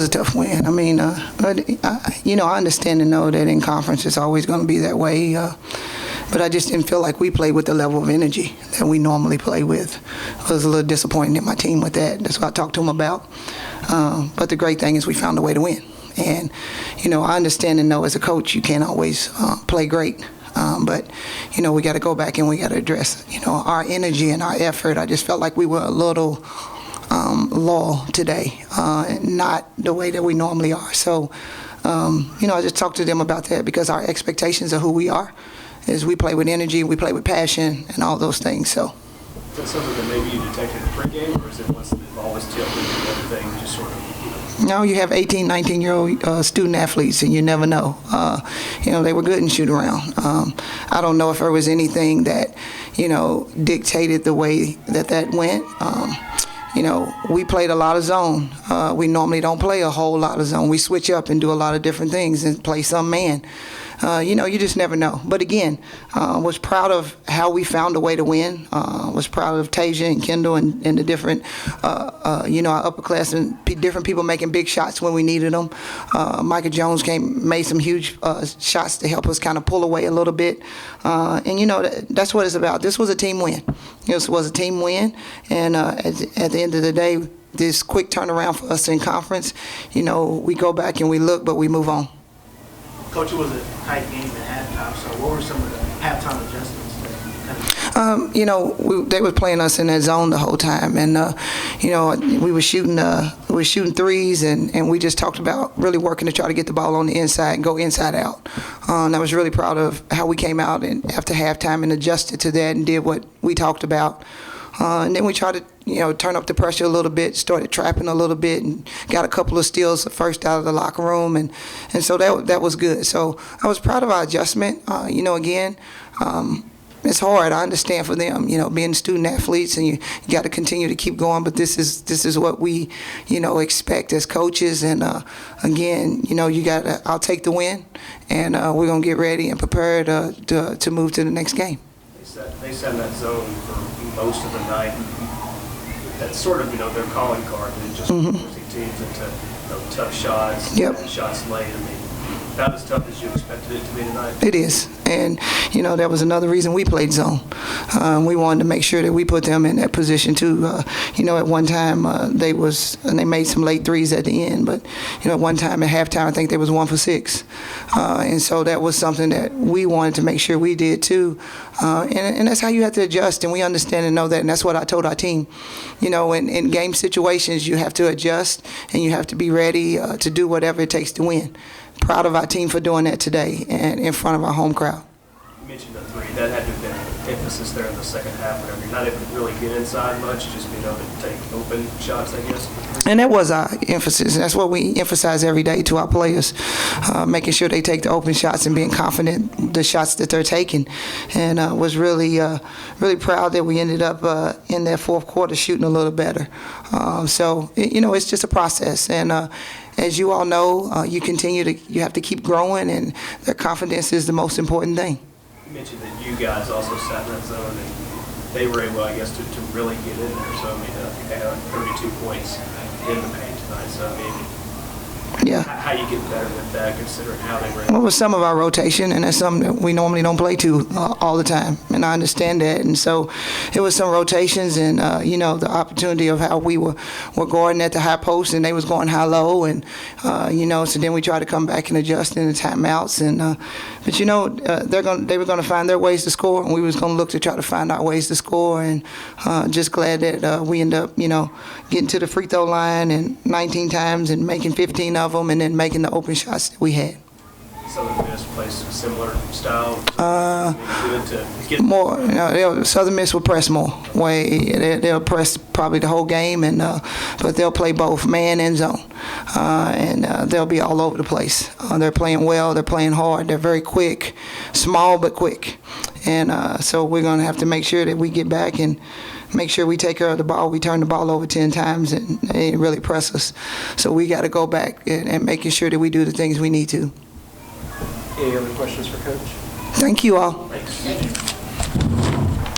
a tough win. I mean, I understand and know that in conference it's always going to be that way. But I just didn't feel like we played with the level of energy that we normally play with. I was a little disappointed in my team with that. That's what I talked to them about. But the great thing is we found a way to win. And, I understand and know as a coach you can't always play great. But, we got to go back and we got to address, our energy and our effort. I just felt like we were a little low today, not the way that we normally are. So, I just talked to them about that because our expectations of who we are is we play with energy, we play with passion, and all those things. So. Is that something that maybe you detected in pregame, or is it once the ball was tipped and everything just sort of, No, you have 18, 19-year-old student athletes, and you never know. They were good in shoot around. I don't know if there was anything that, dictated the way that went. We played a lot of zone. We normally don't play a whole lot of zone. We switch up and do a lot of different things and play some man. You just never know. But again, was proud of how we found a way to win. Was proud of Tasia and Kendall and the different, our upperclassmen, different people making big shots when we needed them. Micah Jones made some huge shots to help us kind of pull away a little bit. That's what it's about. This was a team win. This was a team win. And at the end of the day, this quick turnaround for us in conference, we go back and we look, but we move on. Coach, it was a tight game at halftime, so what were some of the halftime adjustments? They were playing us in that zone the whole time, and we were shooting threes, and we just talked about really working to try to get the ball on the inside and go inside out. And I was really proud of how we came out and after halftime and adjusted to that and did what we talked about. And then we tried to, turn up the pressure a little bit, started trapping a little bit, and got a couple of steals first out of the locker room, and so that was good. So I was proud of our adjustment. Again, it's hard. I understand for them, being student athletes, and you got to continue to keep going. But this is what we, expect as coaches. And again, I'll take the win, and we're gonna get ready and prepare to move to the next game. They sat in that zone for most of the night. That's sort of, their calling card. They just forcing teams into tough shots, shots late. I mean, about as tough as you expected it to be tonight. It is. And, that was another reason we played zone. We wanted to make sure that we put them in that position too. At one time they made some late threes at the end, but, at one time at halftime I think they was 1 for 6. And so that was something that we wanted to make sure we did too. And that's how you have to adjust, and we understand and know that, and that's what I told our team. In game situations you have to adjust and you have to be ready to do whatever it takes to win. Proud of our team for doing that today and in front of our home crowd. You mentioned the three. That had to have been an emphasis there in the second half whenever you're not able to really get inside much, just being able to take open shots, I guess. And that was our emphasis. That's what we emphasize every day to our players, making sure they take the open shots and being confident the shots that they're taking. And was really proud that we ended up in that fourth quarter shooting a little better. It's just a process. And as you all know, you have to keep growing, and their confidence is the most important thing. You mentioned that you guys also sat in that zone, and they were able, I guess, to really get in there. So, I think they had 32 points in the paint tonight. So, how you get better with that, considering how they were able? Well, it was some of our rotation, and that's something that we normally don't play to all the time, and I understand that. And so it was some rotations, and the opportunity of how we were guarding at the high post, and they was going high-low, and so then we tried to come back and adjust in the timeouts, and but they were going to find their ways to score, and we was going to look to try to find our ways to score, and just glad that we end up getting to the free throw line and 19 times and making 15 of them, and then making the open shots that we had. Southern Miss plays similar style. More, Southern Miss will press more. They'll press probably the whole game, and but they'll play both man and zone, and they'll be all over the place. They're playing well. They're playing hard. They're very quick, small but quick, and so we're going to have to make sure that we get back and make sure we take care of the ball. We turn the ball over 10 times, and they really press us. So we got to go back and making sure that we do the things we need to. Any other questions for Coach? Thank you all. Thanks.